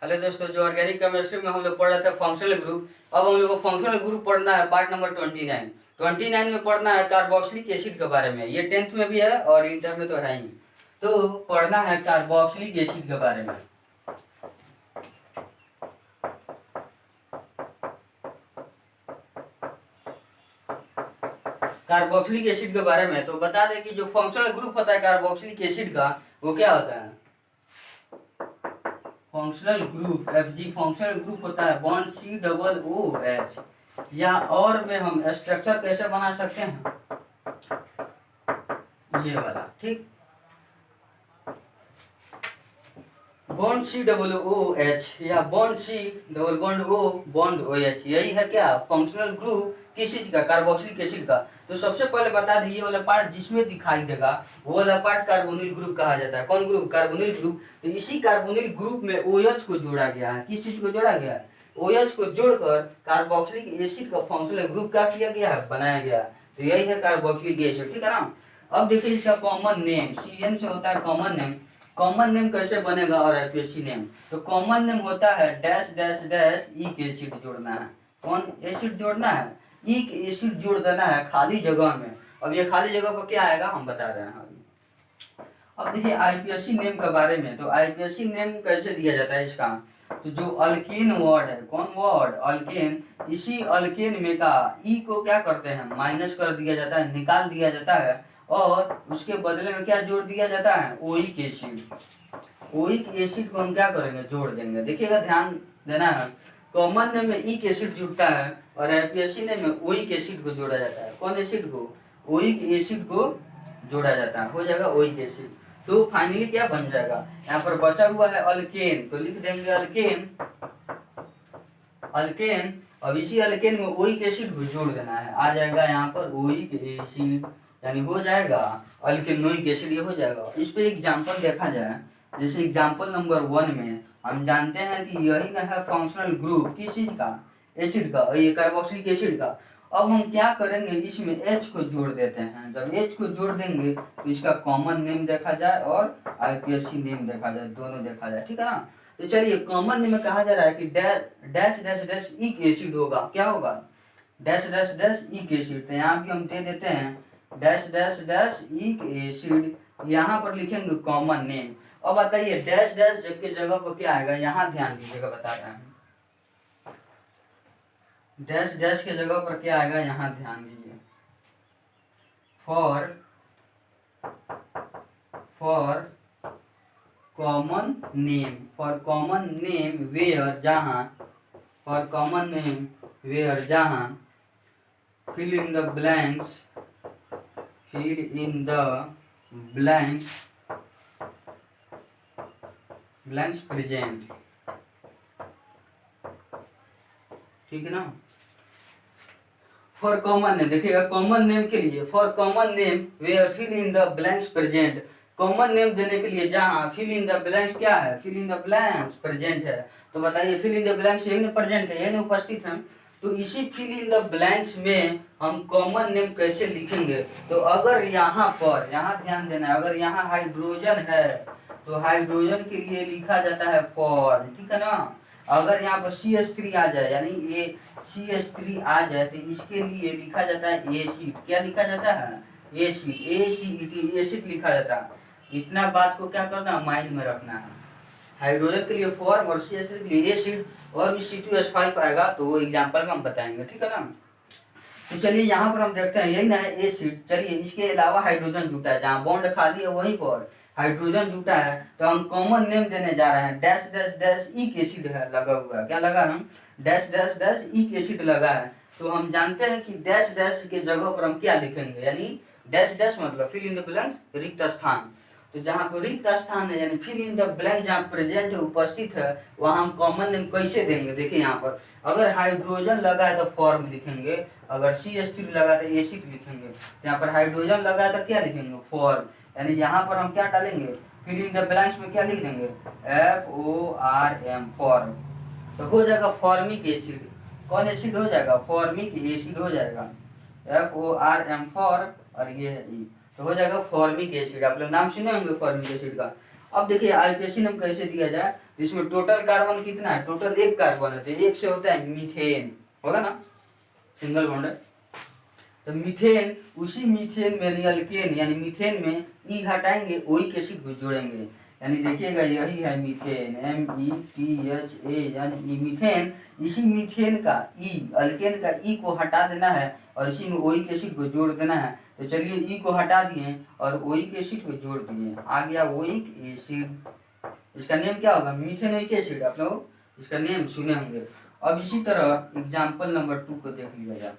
Hello दोस्तों, जो organic chemistry में हम लोग पढ़ रहे थे फंक्शनल ग्रुप। अब हम लोग को फंक्शनल ग्रुप पढ़ना है, पार्ट नंबर 29 में पढ़ना है कार्बोक्सिलिक एसिड के बारे में। ये 10th में भी है और इंटर में तो है ही। तो पढ़ना है कार्बोक्सिलिक एसिड के बारे में। कार्बोक्सिलिक एसिड के बारे में तो बता दें कि जो फंक्शनल ग्रुप होता है कार्बोक्सिलिक एसिड का, वो क्या होता है? Functional group Fg functional group होता है बॉन्ड COOH। या और में हम स्ट्रक्चर कैसे बना सकते हैं, ये वाला, ठीक। बॉन्ड COOH या bond C double bond O bond OH, यही है क्या फंक्शनल ग्रुप किस चीज का, कार्बोक्सिलिक एसिड का। तो सबसे पहले बता दिए वाला पार्ट जिसमें दिखाई देगा वो वाला पार्ट कार्बोनिल ग्रुप कहा जाता है। कौन ग्रुप? Carbonyl group. तो इसी कार्बोनिल ग्रुप में OH को जोड़ा गया है। किस चीज को जोड़ा गया है? OH को जोड़कर कार्बोक्सिलिक एसिड का फंक्शनल ग्रुप क्या किया गया है, बनाया गया। तो यही है कार्बोक्सिलिक एसिड, ठीक है ना। अब देखिए इसका कॉमन नेम CN से होता है कॉमन नेम। कॉमन नेम कैसे बनेगा और आईपीएससी नेम? तो कॉमन नेम होता है डैश डैश डैश ईक एसिड जोड़ना है। कौन एसिड जोड़ना है? ईक एसिड जोड़ देना है खाली जगह में। अब ये खाली जगह पर क्या आएगा हम बता रहे हैं। अब देखिए आईपीएससी नेम के बारे में। तो आईपीएससी नेम कैसे दिया जाता है इसका? तो जो अल्केन वर्ड है, कौन वर्ड? अल्केन। इसी अल्केन में का ई को क्या करते हैं, माइनस कर दिया जाता है, निकाल दिया जाता है। और उसके बदले में क्या जोड़ दिया जाता है? Oic acid. ओइक एसिड को हम क्या करेंगे, जोड़ देंगे। देखिएगा ध्यान देना है, कॉमन नेम में ईक एसिड जुड़ता है और आईपीएससी नेम में ओइक एसिड को जोड़ा जाता है। कौन एसिड को? ओइक एसिड को जोड़ा जाता है, हो जाएगा ओइक एसिड। तो फाइनली क्या बन जाएगा, यहाँ पर बचा हुआ है अल्केन, तो लिख देंगे अल्केन। अल्केन। अब इसी अल्केन में ओइक एसिड को जोड़ देना है, आ जाएगा यहाँ पर ओइक एसिड, यानी हो जाएगा अल्केनोइक एसिड, ये हो जाएगा। इस पे एग्जांपल देखा जाए, जैसे एग्जांपल नंबर 1 में हम जानते हैं कि यही ना है फंक्शनल ग्रुप किस चीज का, एसिड का, ये कार्बोक्सिलिक एसिड का। अब हम क्या करेंगे, इसमें H को जोड़ देते हैं। जब H को जोड़ देंगे तो इसका कॉमन नेम देखा जाए और आईपीएससी नेम देखा जाए, दोनों देखा जाए, ठीक है ना। तो चलिए कॉमन नेम में कहा जा रहा है कि डैश डैश डैश ईक एसिड होगा। क्या होगा? Dash dash dash ईक acid. तो यहाँ भी हम दे देते हैं डैश डैश डैश ईक एसिड, यहाँ पर लिखेंगे कॉमन नेम। अब बताइए डैश डैश के जगह पर क्या आएगा, यहाँ ध्यान दीजिएगा, बता रहे हैं। डैश डैश के जगह पर क्या आएगा, यहाँ ध्यान दीजिए। For common name, for common name where जहाँ, फॉर कॉमन नेम वेयर जहाँ fill in the blanks, fill in the blanks, blanks present, ठीक है ना। फॉर कॉमन नेम देखिएगा, कॉमन नेम के लिए for common name where fill in the blanks present, common name देने के लिए जहाँ फिल इन द ब्लैंक्स क्या है, fill in the blanks present है। तो बताइए फिल इन द ब्लैंक्स यही ना प्रेजेंट है, यही ना उपस्थित है। तो इसी फिल इन द ब्लैंक्स में हम कॉमन नेम कैसे लिखेंगे? तो अगर यहाँ पर, यहाँ ध्यान देना है, अगर यहाँ हाइड्रोजन है तो हाइड्रोजन के लिए लिखा जाता है फॉर, ठीक है ना। अगर यहाँ पर CH3 आ जाए, यानी ये CH3 आ जाए तो इसके लिए लिखा जाता है एसिड। क्या लिखा जाता है? एसिड, ACET, एसिड लिखा जाता है। इतना बात को क्या करना है, माइंड में रखना है। हाइड्रोजन के लिए फॉर्म और CH3 के लिए एसिड, और भी C2H5 आएगा तो वो एग्जाम्पल में हम बताएंगे, ठीक है ना। तो चलिए यहाँ पर हम देखते हैं, यही ना है एसिड। चलिए इसके अलावा हाइड्रोजन जुटा है, जहाँ बॉन्ड खाली है वहीं पर हाइड्रोजन जुटा है। तो हम कॉमन नेम देने जा रहे हैं डैश डैश डैश ईक एसिड है लगा हुआ है। क्या लगा है? डैश डैश डैश ईक एसिड लगा है। तो हम जानते हैं कि डैश डैश के जगह पर हम क्या लिखेंगे, यानी डैश डैश मतलब फिल इन द ब्लैंक्स, रिक्त स्थान। तो जहाँ पर रिक्त स्थान है यानी फिल इन द ब्लैंक, जहाँ प्रेजेंट है, उपस्थित है, वहाँ हम कॉमन नेम कैसे देंगे? देखिए यहाँ पर अगर हाइड्रोजन लगा है तो फॉर्म लिखेंगे, अगर CH3 लगा है तो एसिड लिखेंगे। यहाँ पर हाइड्रोजन लगा है तो क्या लिखेंगे? फॉर्म। यानी यहाँ पर हम क्या डालेंगे, फिल इन द ब्लैंक्स में क्या लिख देंगे, FORM, फॉर्म। तो हो जाएगा फॉर्मिक एसिड। कौन एसिड हो जाएगा? फॉर्मिक एसिड हो जाएगा, FORM फॉर्म, और ये है E, तो हो जाएगा फॉर्मिक एसिड। आप लोग नाम सुने होंगे फॉर्मिक एसिड का। अब देखिए आईपीएससी नेम कैसे दिया जाए। इसमें टोटल कार्बन कितना है, टोटल एक कार्बन है, तो एक से होता है मीथेन, होगा ना, सिंगल बॉन्ड है। तो मीथेन, उसी मीथेन में यानी अल्केन यानी मीथेन में ई हटाएंगे, ओइक एसिड को जोड़ेंगे, यानी देखिएगा यही है मीथेन, METHAN ई मीथेन। इसी मीथेन का ई, अल्केन का ई को हटा देना है और इसी में ओइक एसिड को जोड़ देना है। तो चलिए ई को हटा दिए और ओइक एसिड को जोड़ दिए, आ गया ओइक एसिड। इसका नेम क्या होगा, मीथेन ओइक एसिड, आप लोग इसका नेम सुने होंगे। अब इसी तरह एग्जाम्पल नंबर 2 को देख लीजिएगा।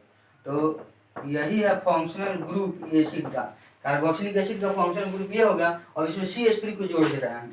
तो यही है फंक्शनल ग्रुप एसिड का, कार्बोक्सिलिक एसिड का फंक्शनल ग्रुप ये होगा। और इसमें CH3 को जोड़ दे रहा है,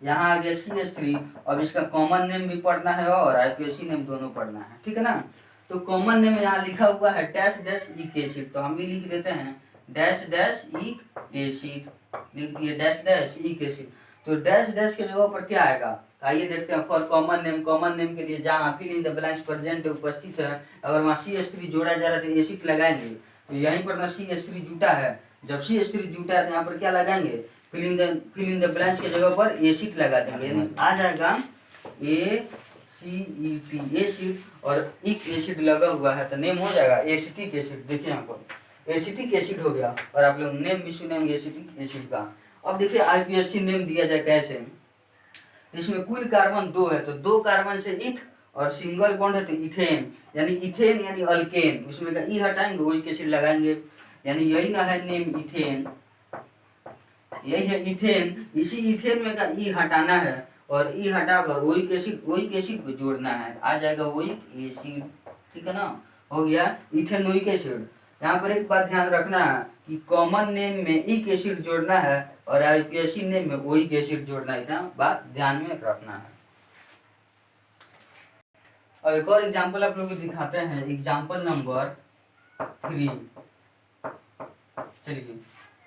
यहाँ आ गया CH3। अब इसका कॉमन नेम भी पढ़ना है और IUPAC नेम दोनों पढ़ना है, ठीक है ना। तो कॉमन नेम यहाँ लिखा हुआ है डैश डैश इक एसिड, तो हम भी लिख देते हैं डैश डैश इक एसिड, लिख दिए डैश डैश इक एसिड। तो डैश डैश के जगह पर क्या आएगा, आइए देखते हैं। For common name, common name के लिए जहाँ fill in the blanks present उपस्थित है, अगर वहाँ CH3 जोड़ा जा रहा है तो एसिड लगाएंगे। तो यहीं पर ना CH3 जुटा है, जब CH3 जुटा है तो यहाँ पर क्या लगाएंगे, फिल इन द ब्लैंक्स के जगह पर एसिड लगा देंगे, यानी आ जाएगा ACET एसिड, और इक एसिड लगा हुआ है तो नेम हो जाएगा एसिटिक एसिड। देखिए यहाँ पर एसिटिक एसिड हो गया, और आप लोग नेम भी सुनेंगे एसिटिक एसिड का। अब देखिए IUPAC नेम दिया जाए कैसे, इसमें कुल कार्बन 2 है, तो 2 कार्बन से इथ और सिंगल बॉन्ड है तो इथेन, यानी इथेन यानी अल्केन, उसमें का ई हटाएंगे ओइक एसिड लगाएंगे, यानी यही ना है नेम इथेन, यही है इथेन। इसी इथेन में का ई हटाना है और ई हटाकर ओइक एसिड को जोड़ना है, आ जाएगा ओइक एसिड, ठीक है ना, हो गया इथेनोइक एसिड। यहाँ पर एक बात ध्यान रखना है कि कॉमन नेम में इक एसिड जोड़ना है और IUPAC नेम में ओइक एसिड जोड़ना है, इतना बात ध्यान में रखना है। अब एक और एग्जांपल आप लोगों को दिखाते हैं, एग्जांपल नंबर 3। चलिए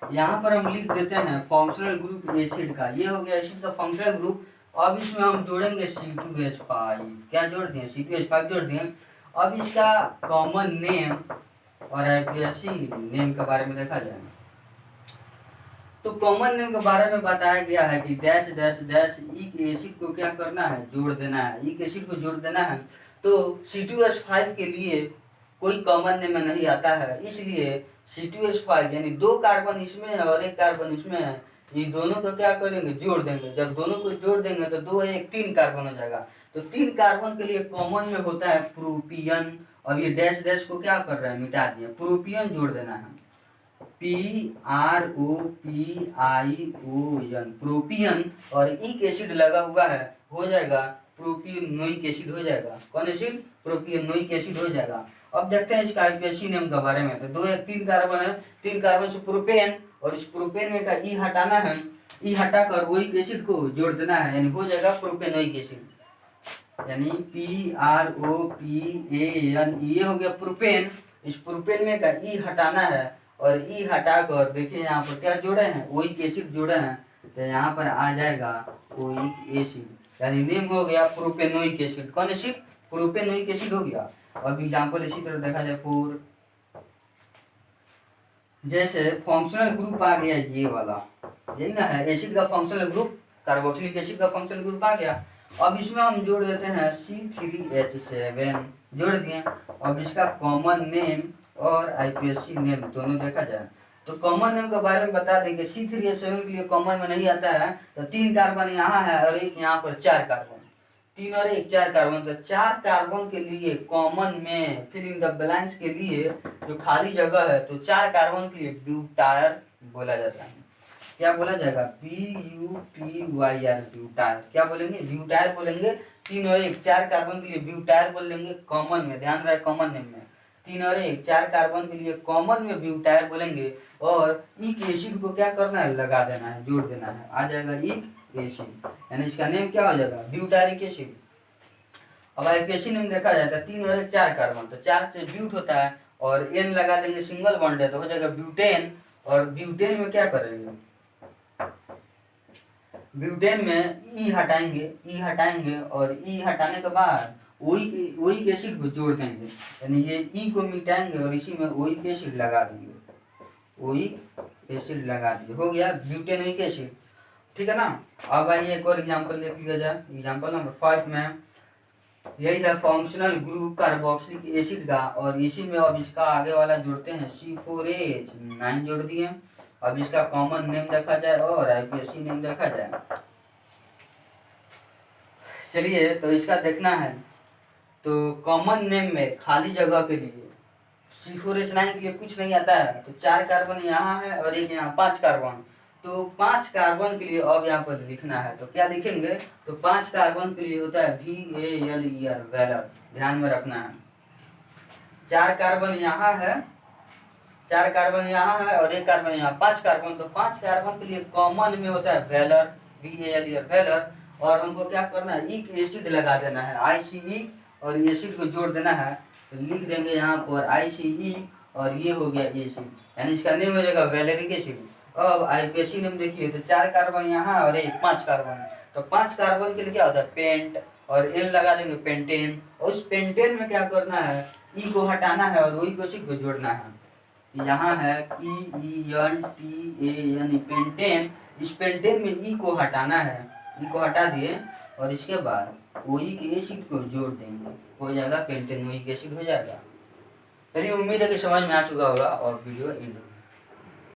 यहाँ पर हम लिख देते हैं फंक्शनल ग्रुप एसिड का, ये हो गया एसिड का फंक्शनल ग्रुप। अब इसमें हम जोड़ेंगे C2H5, क्या जोड़ दिए, C2H5 जोड़ दिए। अब इसका कॉमन नेम और IUPAC नेम के बारे में देखा जाए, तो कॉमन नेम के बारे में बताया गया है कि dash dash dash ic acid को क्या करना है, जोड़ देना है, इक एसिड को जोड़ देना है। तो C2H5 के लिए कोई कॉमन नेम में नहीं आता है, इसलिए C2H5 यानी 2 कार्बन इसमें है और 1 कार्बन इसमें है, ये दोनों को क्या करेंगे, जोड़ देंगे। जब दोनों को जोड़ देंगे तो 2 1 3 कार्बन हो जाएगा। तो 3 कार्बन के लिए कॉमन में होता है प्रोपियन। अब ये डैश डैश को क्या कर रहे हैं, मिटा दिए, प्रोपियन जोड़ देना है, PROPION प्रोपियन, और इक एसिड लगा हुआ है, हो जाएगा प्रोपियोनोइक एसिड हो जाएगा। कौन एसिड, प्रोपियोनोइक एसिड हो जाएगा। अब देखते हैं इसका IUPAC नेम के बारे में। तो 2 1 3 कार्बन है, 3 कार्बन से प्रोपेन, और इस प्रोपेन में का ई हटाना है, ई हटाकर ओइक एसिड को जोड़ देना है, यानी हो जाएगा प्रोपेनोइक एसिड, यानी PROPAN, ये हो गया प्रोपेन। इस प्रोपेन में का ई हटाना है और ई हटाकर देखिए यहाँ पर क्या जोड़े हैं, ओइक एसिड जोड़े हैं, तो यहाँ पर आ जाएगा ओइक एसिड, यानी नेम हो गया प्रोपेनोइक एसिड। कौन एसिड, प्रोपेनोइक एसिड हो गया। अब एग्जांपल इसी तरह देखा जाए 4, जैसे फंक्शनल ग्रुप आ गया ये वाला, यही ना है एसिड का फंक्शनल ग्रुप, कार्बोक्सिलिक एसिड का फंक्शनल ग्रुप आ गया। अब इसमें हम जोड़ देते हैं C3H7, जोड़ दिए। अब इसका कॉमन नेम और IUPAC नेम दोनों देखा जाए, तो कॉमन नेम के बारे में बता देंगे। C3H7 के लिए कॉमन में नहीं आता है, तो 3 कार्बन यहाँ है और एक यहाँ पर 4 कार्बन, 3 और 1 4 कार्बन, तो 4 कार्बन के लिए कॉमन में फिल इन द ब्लैंक्स के लिए जो खाली जगह है, तो 4 कार्बन के लिए ब्यूटायर बोला जाता है। क्या बोला जाएगा, BUTYR, ब्यूटायर, क्या बोलेंगे, ब्यूटायर बोलेंगे। 3 और 1 4 कार्बन के लिए ब्यूटायर बोल लेंगे कॉमन में, ध्यान रहे कॉमन नेम में 3 और 1 4 कार्बन के लिए कॉमन में ब्यूटायर बोलेंगे। और इक एसिड को क्या करना है, लगा देना है, जोड़ देना है, आ जाएगा इक एसिड, यानी इसका नेम क्या हो जाएगा, ब्यूटारिक एसिड। अब IUPAC नेम देखा जाए तो 3 और 1 4 कार्बन, तो 4 से ब्यूट होता है और N लगा देंगे, सिंगल बॉन्ड है तो हो जाएगा ब्यूटेन। और ब्यूटेन में क्या करेंगे, ब्यूटेन में ई हटाएंगे और ई हटाने के बाद ओइक एसिड को जोड़ देंगे, यानी ये ई को मिटाएंगे और इसी में ओइक एसिड लगा देंगे, ओइक एसिड लगा दिए, हो गया ब्यूटेनोइक एसिड। ठीक है ना। अब आइए एक और एग्जांपल देख लिया जाए। एग्जांपल नंबर 5 में यही है फंक्शनल ग्रुप कार्बोक्सिलिक एसिड का, और इसी में अब इसका आगे वाला जोड़ते हैं C4H9 जोड़ दिए। अब इसका कॉमन नेम देखा जाए और आईपीएसी नेम देखा जाए। चलिए तो इसका देखना है। तो कॉमन नेम में खाली जगह के लिए C4H9 के लिए कुछ नहीं आता है, तो 4 कार्बन यहाँ है और एक यहाँ 5 कार्बन। तो 5 कार्बन के लिए अब यहाँ पर लिखना है, तो क्या लिखेंगे, तो 5 कार्बन के लिए होता है VALER, वेलर, ध्यान में रखना है। 4 कार्बन यहाँ है, 4 कार्बन यहाँ है और एक कार्बन यहाँ, 5 कार्बन। तो 5 कार्बन के लिए कॉमन में होता है वेलर, VALER, वेलर। और हमको क्या करना है, इक एसिड लगा देना है, ICE, और एसिड को जोड़ देना है। तो लिख देंगे यहाँ पर ICE और ये हो गया एसिड, यानी इसका नेम हो जाएगा वैलेरिक एसिड। अब आईपीएसी नेम देखिए, तो 4 कार्बन यहाँ और एक 5 कार्बन। तो 5 कार्बन के लिए क्या होता है, पेंट, और एन लगा देंगे पेंटेन। और उस पेंटेन में क्या करना है, ई को हटाना है और वही एसिड को जोड़ना है। यहाँ है PENTAN, पेंटेन। इस पेंटेन में ई को हटाना है, ई को हटा दिए और इसके बाद ओइक एसिड को जोड़ देंगे, हो जाएगा पेंटेन ओइक एसिड हो जाएगा। चलिए उम्मीद है कि समझ में आ चुका होगा और वीडियो एंड